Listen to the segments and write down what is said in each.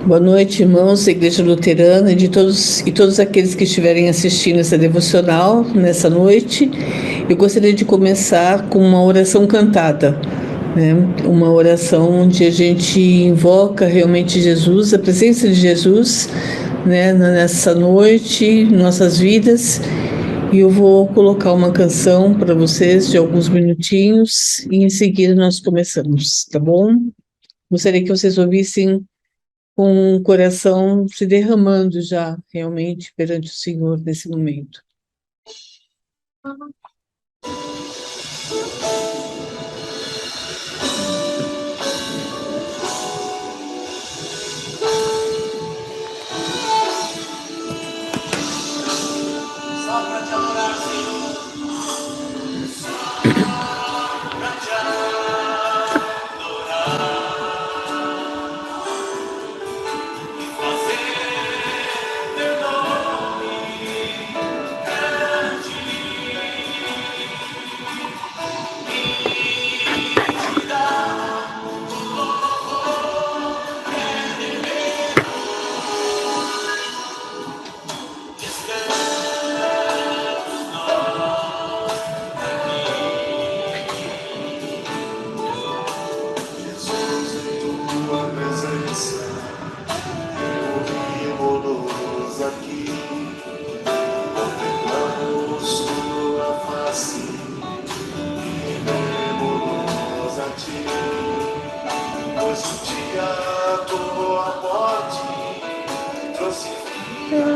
Boa noite, irmãos da Igreja Luterana e todos aqueles que estiverem assistindo essa devocional nessa noite. Eu gostaria de começar com uma oração cantada, né? Uma oração onde a gente invoca realmente Jesus, a presença de Jesus, né, nessa noite, em nossas vidas. E eu vou colocar uma canção para vocês de alguns minutinhos e em seguida nós começamos, tá bom? Gostaria que vocês ouvissem com o coração se derramando já realmente perante o Senhor nesse momento. Só para te adorar, Senhor. Só para te adorar e fazer teu nome grande e te dar o louvor que é devido.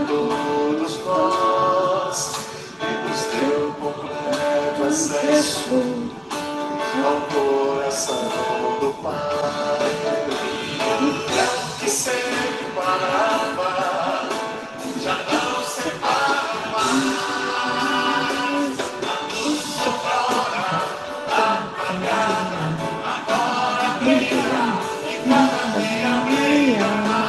Todos nós e nos deu completo acesso ao coração do Pai. O que separava já não separa mais. A luz outrora apagada agora brilha e cada dia brilha mais.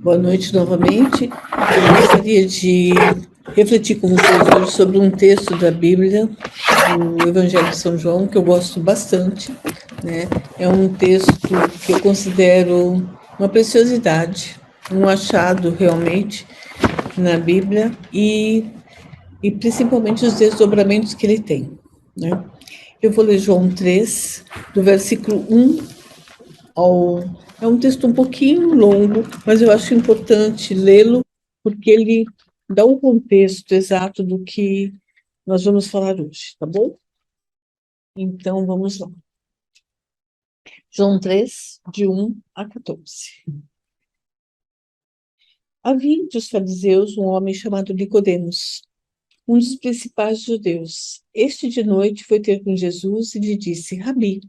Boa noite novamente. Eu gostaria de refletir com vocês hoje sobre um texto da Bíblia, do Evangelho de São João, que eu gosto bastante, né? É um texto que eu considero uma preciosidade, um achado realmente na Bíblia e principalmente os desdobramentos que ele tem, né? Eu vou ler João 3, do versículo 1 ao... É um texto um pouquinho longo, mas eu acho importante lê-lo, porque ele dá o contexto exato do que nós vamos falar hoje, tá bom? Então, vamos lá. João 3, de 1 a 14. Havia entre os fariseus um homem chamado Nicodemos, um dos principais judeus. Este de noite foi ter com Jesus e lhe disse: Rabi,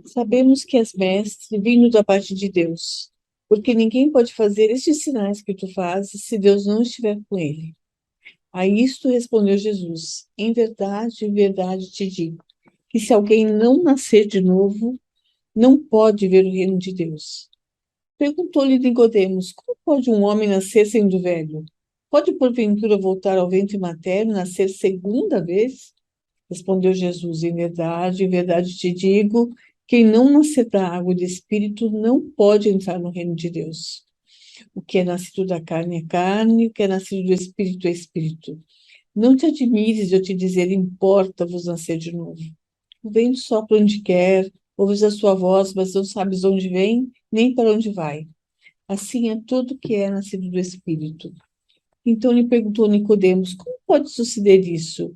sabemos que és mestre vindo da parte de Deus, porque ninguém pode fazer estes sinais que tu fazes se Deus não estiver com ele. A isto respondeu Jesus: em verdade te digo, que se alguém não nascer de novo, não pode ver o reino de Deus. Perguntou-lhe Nicodemos: como pode um homem nascer sendo velho? Pode porventura voltar ao ventre materno e nascer segunda vez? Respondeu Jesus: em verdade te digo, quem não nascer da água e do Espírito não pode entrar no reino de Deus. O que é nascido da carne é carne, o que é nascido do Espírito é Espírito. Não te admires de eu te dizer: importa-vos nascer de novo. O vento sopra onde quer, ouves a sua voz, mas não sabes onde vem, nem para onde vai. Assim é tudo que é nascido do Espírito. Então lhe perguntou Nicodemos: como pode suceder isso?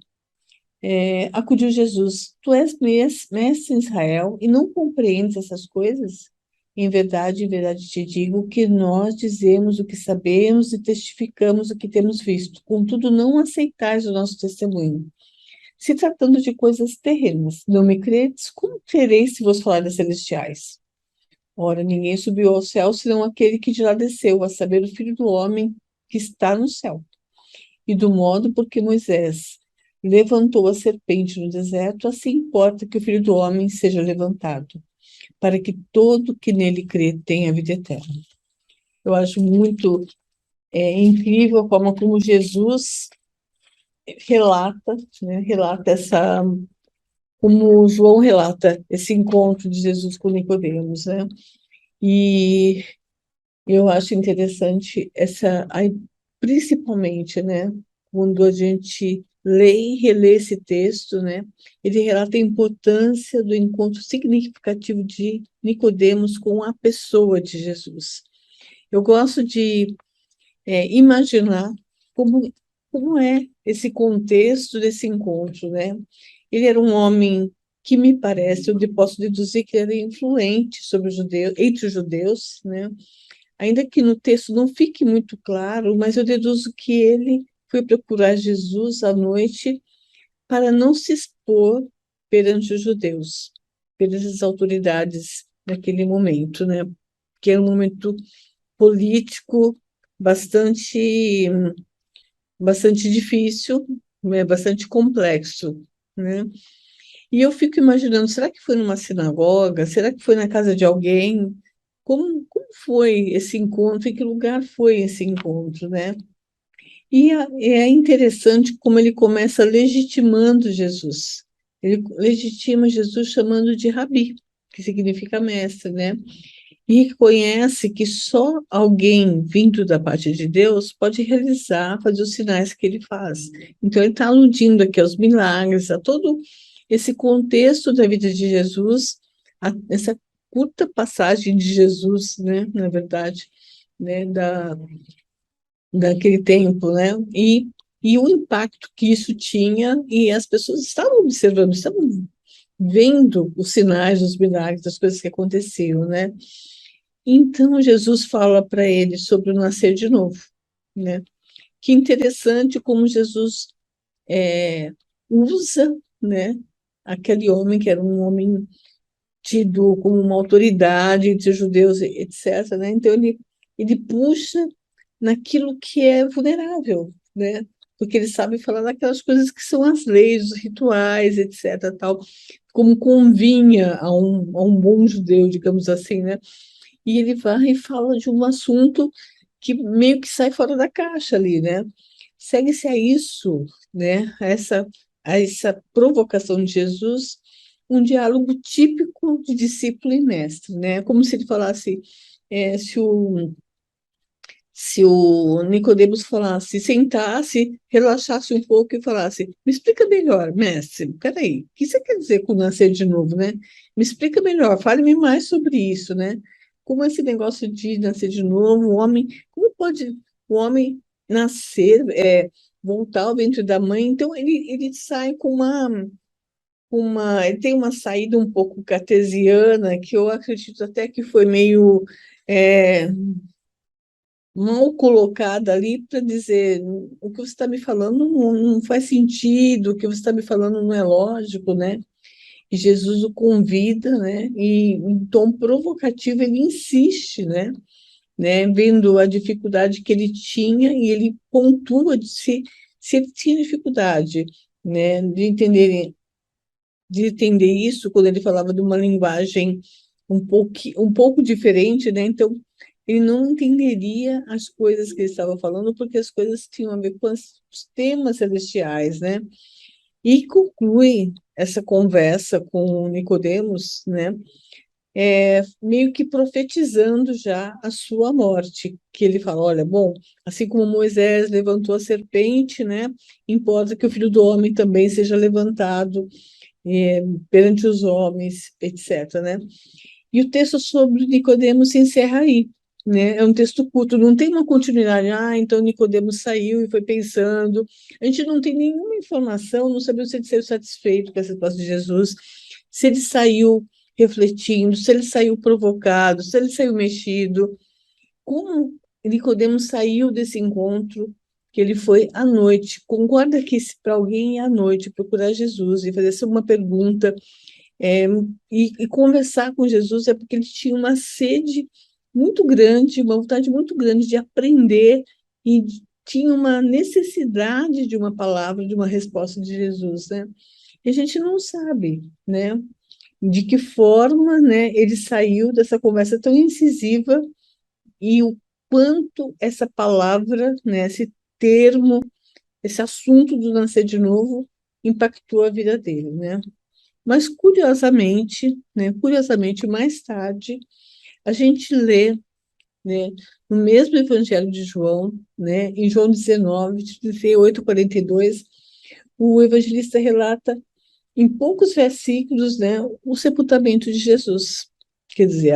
Acudiu Jesus: tu és mestre em Israel e não compreendes essas coisas? Em verdade te digo que nós dizemos o que sabemos e testificamos o que temos visto. Contudo, não aceitais o nosso testemunho. Se tratando de coisas terrenas, não me credes, como crereis se vos falar das celestiais? Ora, ninguém subiu ao céu senão aquele que de lá desceu, a saber, o Filho do Homem que está no céu. E do modo por que Moisés levantou a serpente no deserto, assim importa que o Filho do Homem seja levantado, para que todo que nele crê tenha vida eterna. Eu acho muito incrível a forma como Jesus relata, né, como João relata esse encontro de Jesus com Nicodemos, né? E eu acho interessante principalmente, né, quando a gente lê e relê esse texto, né, ele relata a importância do encontro significativo de Nicodemos com a pessoa de Jesus. Eu gosto de imaginar como, como é esse contexto desse encontro, né? Ele era um homem que me parece, eu posso deduzir que era influente sobre os judeus, entre os judeus, né? Ainda que no texto não fique muito claro, mas eu deduzo que ele foi procurar Jesus à noite para não se expor perante os judeus, perante as autoridades naquele momento, né? Que era um momento político bastante, bastante difícil, né? Bastante complexo, né? E eu fico imaginando, será que foi numa sinagoga? Será que foi na casa de alguém? Como foi esse encontro? Em que lugar foi esse encontro, né? E é interessante como ele começa legitimando Jesus. Ele legitima Jesus chamando de Rabi, que significa mestre, né? E reconhece que só alguém vindo da parte de Deus pode realizar, fazer os sinais que ele faz. Então, ele está aludindo aqui aos milagres, a todo esse contexto da vida de Jesus, essa curta passagem de Jesus, né, na verdade, né, daquele tempo, né, e o impacto que isso tinha, e as pessoas estavam observando, estavam vendo os sinais, os milagres, as coisas que aconteciam, né. Então, Jesus fala para ele sobre o nascer de novo, né? Que interessante como Jesus usa, né, aquele homem que era um homem tido como uma autoridade entre os judeus, etc., né? Então, ele puxa naquilo que é vulnerável, né? Porque ele sabe falar daquelas coisas que são as leis, os rituais, etc., tal, como convinha a um bom judeu, digamos assim, né? E ele vai e fala de um assunto que meio que sai fora da caixa ali, né? Segue-se a isso, né? A essa provocação de Jesus, um diálogo típico de discípulo e mestre, né? Como se ele falasse, se o Nicodemos falasse, sentasse, relaxasse um pouco e falasse: me explica melhor, mestre, peraí, o que você quer dizer com nascer de novo, né? Me explica melhor, fale-me mais sobre isso, né? Como esse negócio de nascer de novo, como pode o homem nascer, voltar ao ventre da mãe. Então, ele sai com ele tem uma saída um pouco cartesiana, que eu acredito até que foi meio é, mal colocada ali para dizer o que você está me falando não faz sentido, o que você está me falando não é lógico, né? E Jesus o convida, né? E em tom provocativo ele insiste, né? Vendo a dificuldade que ele tinha e ele pontua se ele tinha dificuldade, né? De entender isso quando ele falava de uma linguagem um pouco diferente, né? Então, ele não entenderia as coisas que ele estava falando, porque as coisas tinham a ver com os temas celestiais, né? E conclui essa conversa com Nicodemos, né? Meio que profetizando já a sua morte, que ele fala, olha, bom, assim como Moisés levantou a serpente, né? Importa que o Filho do Homem também seja levantado perante os homens, etc., né? E o texto sobre Nicodemos se encerra aí, né? É um texto curto, não tem uma continuidade. Ah, então Nicodemos saiu e foi pensando. A gente não tem nenhuma informação, não sabemos se ele saiu satisfeito com essa resposta de Jesus, se ele saiu refletindo, se ele saiu provocado, se ele saiu mexido. Como Nicodemos saiu desse encontro que ele foi à noite? Concorda que se para alguém ir à noite procurar Jesus e fazer essa uma pergunta é, e conversar com Jesus é porque ele tinha uma sede muito grande, uma vontade muito grande de aprender e tinha uma necessidade de uma palavra, de uma resposta de Jesus, né? E a gente não sabe, né? De que forma, né, ele saiu dessa conversa tão incisiva e o quanto essa palavra, né, esse termo, esse assunto do nascer de novo impactou a vida dele, né? Mas curiosamente, mais tarde, a gente lê, né, no mesmo Evangelho de João, né, em João 19, 38, 42, o evangelista relata em poucos versículos, né, o sepultamento de Jesus. Quer dizer,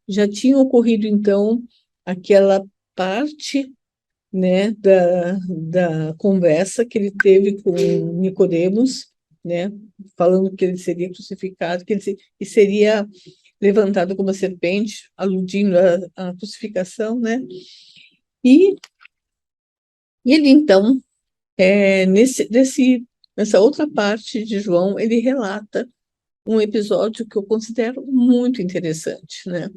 já tinha ocorrido, então, aquela parte, né, da conversa que ele teve com Nicodemos, né, falando que ele seria crucificado, que seria levantado como uma serpente, aludindo à crucificação, né? E, e ele então, nessa outra parte de João, ele relata um episódio que eu considero muito interessante, né?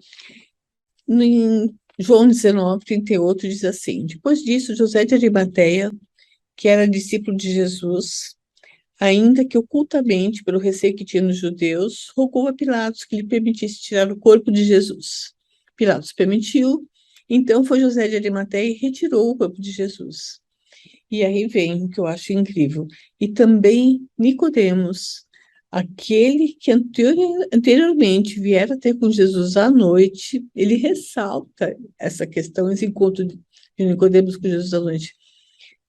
Em João 19, 38, diz assim: depois disso, José de Arimateia, que era discípulo de Jesus, ainda que ocultamente, pelo receio que tinha nos judeus, rogou a Pilatos que lhe permitisse tirar o corpo de Jesus. Pilatos permitiu, então foi José de Arimateia e retirou o corpo de Jesus. E aí vem o que eu acho incrível. E também Nicodemos, aquele que anteriormente viera ter com Jesus à noite, ele ressalta essa questão, esse encontro de Nicodemos com Jesus à noite.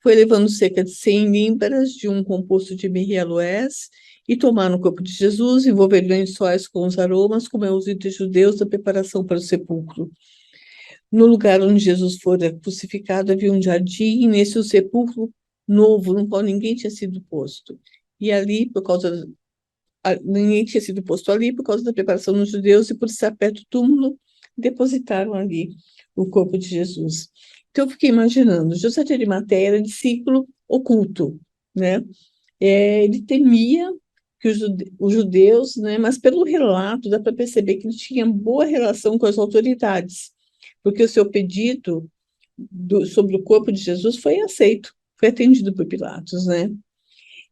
Foi levando cerca de 100 límbaras de um composto de mirra e aloés e tomaram o corpo de Jesus, envolveram lençóis com os aromas, como é uso entre judeus da preparação para o sepulcro. No lugar onde Jesus fora crucificado havia um jardim, e nesse o sepulcro novo, no qual ninguém tinha sido posto. E ali, ninguém tinha sido posto ali por causa da preparação dos judeus, e por estar perto do túmulo, depositaram ali o corpo de Jesus. Então, eu fiquei imaginando, José de Arimateia era discípulo oculto, né? Ele temia que os judeus, né? Mas pelo relato dá para perceber que ele tinha boa relação com as autoridades, porque o seu pedido sobre o corpo de Jesus foi aceito, foi atendido por Pilatos, né?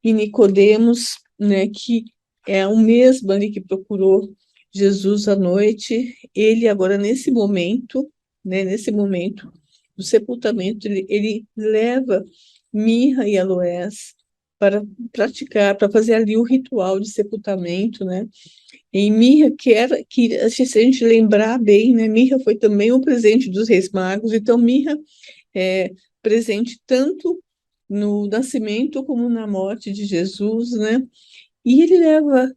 E Nicodemos, né, que é o mesmo ali que procurou Jesus à noite, ele agora nesse momento, né, nesse momento do sepultamento, ele leva mirra e aloés para praticar, para fazer ali o ritual de sepultamento, né? Em mirra, se a gente lembrar bem, né, mirra foi também um presente dos Reis Magos, então mirra é presente tanto no nascimento como na morte de Jesus, né? E ele leva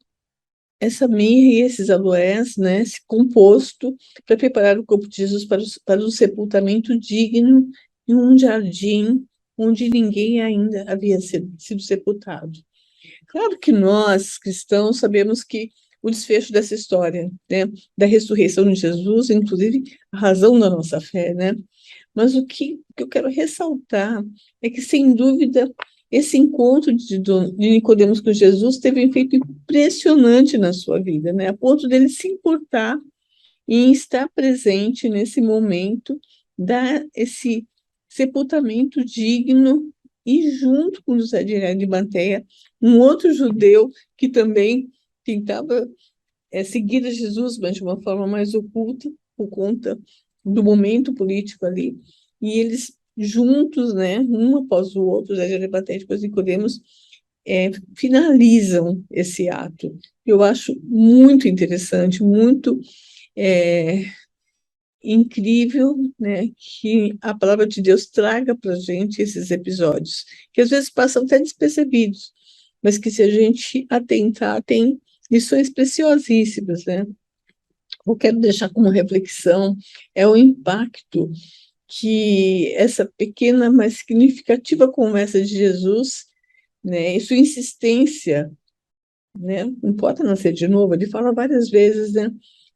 essa mirra e esses aloés, né, esse composto, para preparar o corpo de Jesus para o sepultamento digno em um jardim onde ninguém ainda havia sido sepultado. Claro que nós, cristãos, sabemos que o desfecho dessa história, né, da ressurreição de Jesus, inclusive a razão da nossa fé, né? Mas o que eu quero ressaltar é que, sem dúvida, esse encontro de Nicodemos com Jesus teve um efeito impressionante na sua vida, né? A ponto dele se importar em estar presente nesse momento, dar esse sepultamento digno, e junto com José de Arimateia, um outro judeu que também tentava seguir a Jesus, mas de uma forma mais oculta, por conta do momento político ali, e eles juntos, né, um após o outro, José de Arimateia e depois Nicodemos, finalizam esse ato. Eu acho muito interessante, muito é, incrível, né, que a palavra de Deus traga para a gente esses episódios, que às vezes passam até despercebidos, mas que, se a gente atentar, tem lições preciosíssimas, né? Eu quero deixar como reflexão é o impacto que essa pequena, mas significativa conversa de Jesus, né, e sua insistência, né, não importa nascer de novo, ele fala várias vezes, né,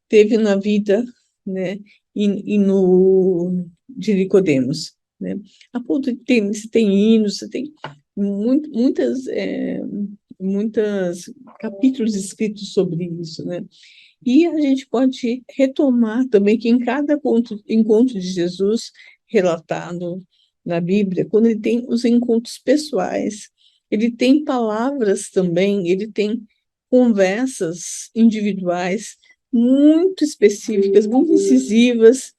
teve na vida, né, e no de Nicodemos, né, a ponto de ter, você tem hinos, você tem muitas capítulos escritos sobre isso, né, e a gente pode retomar também que em cada encontro de Jesus relatado na Bíblia, quando ele tem os encontros pessoais, ele tem palavras também, ele tem conversas individuais muito específicas, muito incisivas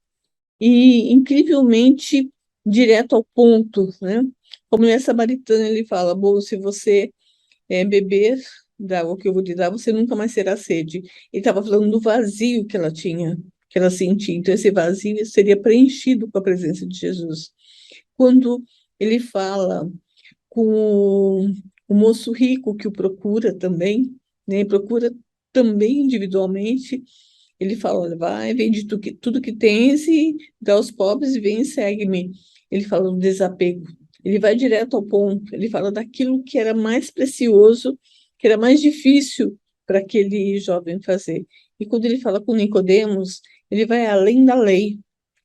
e incrivelmente direto ao ponto, né? Como nessa samaritana ele fala, bom, se você beber da água que eu vou lhe dar, você nunca mais terá sede. Ele estava falando do vazio que ela tinha, que ela sentia. Então, esse vazio seria preenchido com a presença de Jesus. Quando ele fala com o moço rico que o procura também, né? Procura também individualmente. Ele fala, olha, vai, vende tudo que tens e dá aos pobres e vem e segue-me. Ele fala do desapego. Ele vai direto ao ponto. Ele fala daquilo que era mais precioso, que era mais difícil para aquele jovem fazer. E quando ele fala com Nicodemos, ele vai além da lei,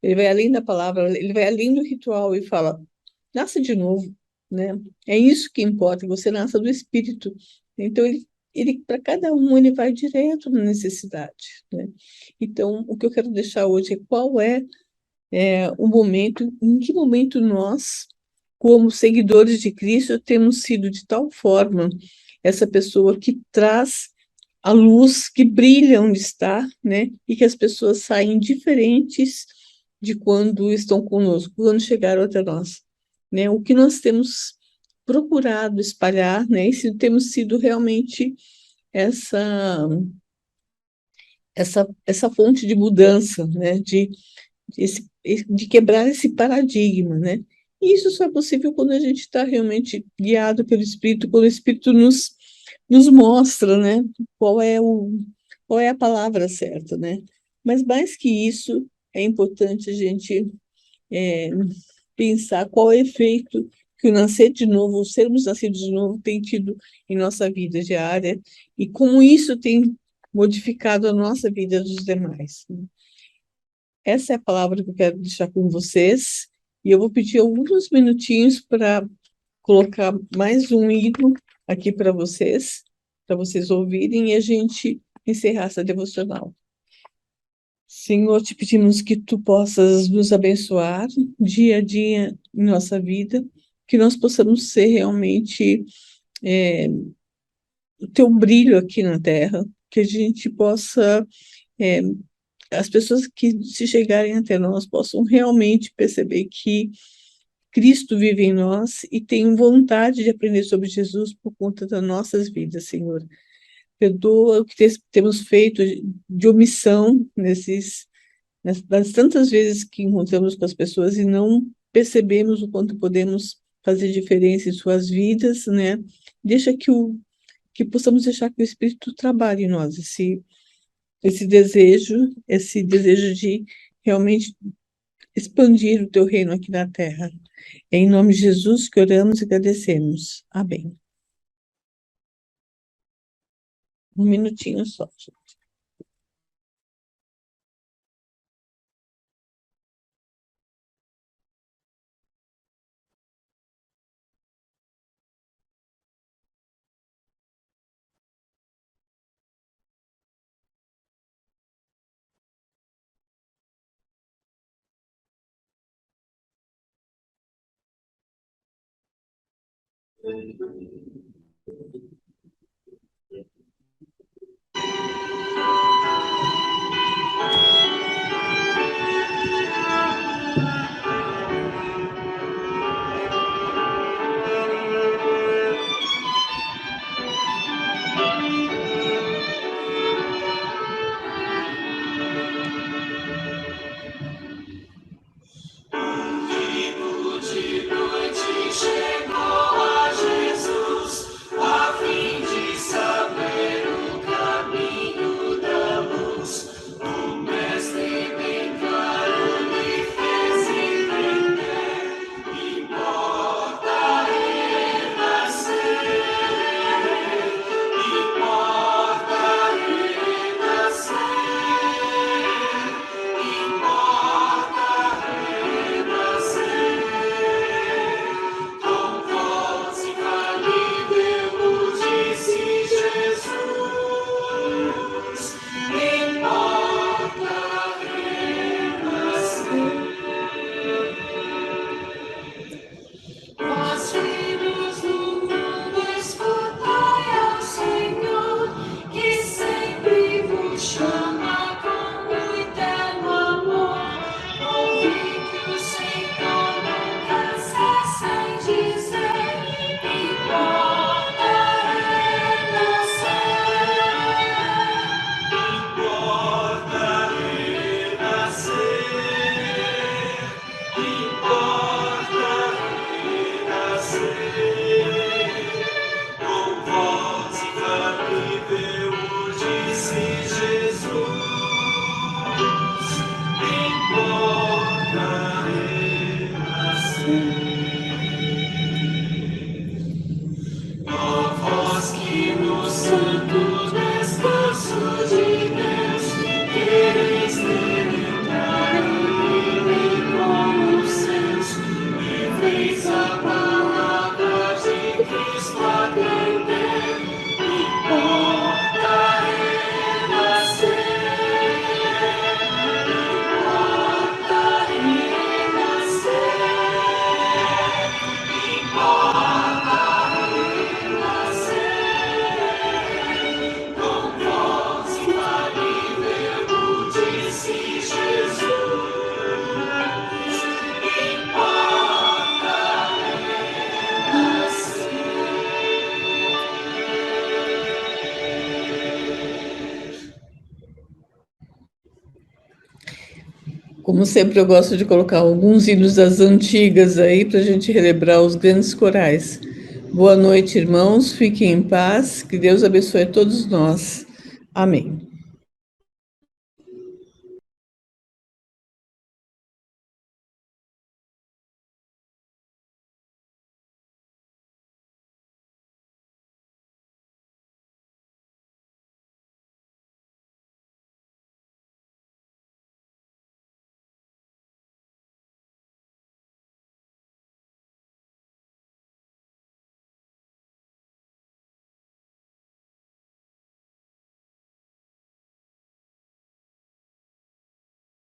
ele vai além da palavra, ele vai além do ritual e fala, nasça de novo, né? É isso que importa, você nasça do Espírito. Então, ele para cada um, ele vai direto na necessidade, né? Então, o que eu quero deixar hoje é qual é o momento, em que momento nós, como seguidores de Cristo, temos sido de tal forma essa pessoa que traz a luz, que brilha onde está, né? E que as pessoas saem diferentes de quando estão conosco, quando chegaram até nós, né? O que nós temos procurado espalhar, né? E se temos sido realmente essa essa fonte de mudança, né? De quebrar esse paradigma, né? E isso só é possível quando a gente está realmente guiado pelo Espírito, quando o Espírito nos mostra, né? Qual é a palavra certa, né? Mas mais que isso, é importante a gente é, pensar qual é o efeito que o nascer de novo, o sermos nascidos de novo, tem tido em nossa vida diária e como isso tem modificado a nossa vida dos demais. Essa é a palavra que eu quero deixar com vocês, e eu vou pedir alguns minutinhos para colocar mais um hino aqui para vocês ouvirem e a gente encerrar essa devocional. Senhor, te pedimos que tu possas nos abençoar dia a dia em nossa vida, que nós possamos ser realmente o teu brilho aqui na terra, que a gente possa é, as pessoas que se chegarem até nós possam realmente perceber que Cristo vive em nós e tem vontade de aprender sobre Jesus por conta das nossas vidas, Senhor. Perdoa o que temos feito de omissão das tantas vezes que encontramos com as pessoas e não percebemos o quanto podemos fazer diferença em suas vidas, né? Deixa que possamos deixar que o Espírito trabalhe em nós, esse desejo de realmente expandir o teu reino aqui na terra. É em nome de Jesus que oramos e agradecemos. Amém. Um minutinho só, gente. De noite chegou a Jesus, a fim de saber o caminho da luz. O Mestre bem claro lhe fez entender: importa renascer, importa renascer, importa renascer. Com voz infalível disse Jesus: importa renascer. Vós, filhos do mundo, escutai ao Senhor, que sempre vos chama com muito amor. Ouvi que o Senhor nunca cessa em dizer: importa renascer, importa renascer, importa renascer. Com voz infalível disse Jesus: importa renascer. Ó vós que no santo descanso de Deus quereis ter entrado e como os seus, viveis a palavra de Cristo atender. Importa renascer, importa renascer, importa renascer. Com voz infalível disse Jesus: importa renascer. Como sempre, eu gosto de colocar alguns hinos das antigas aí para a gente relembrar os grandes corais. Boa noite, irmãos. Fiquem em paz. Que Deus abençoe a todos nós. Amém.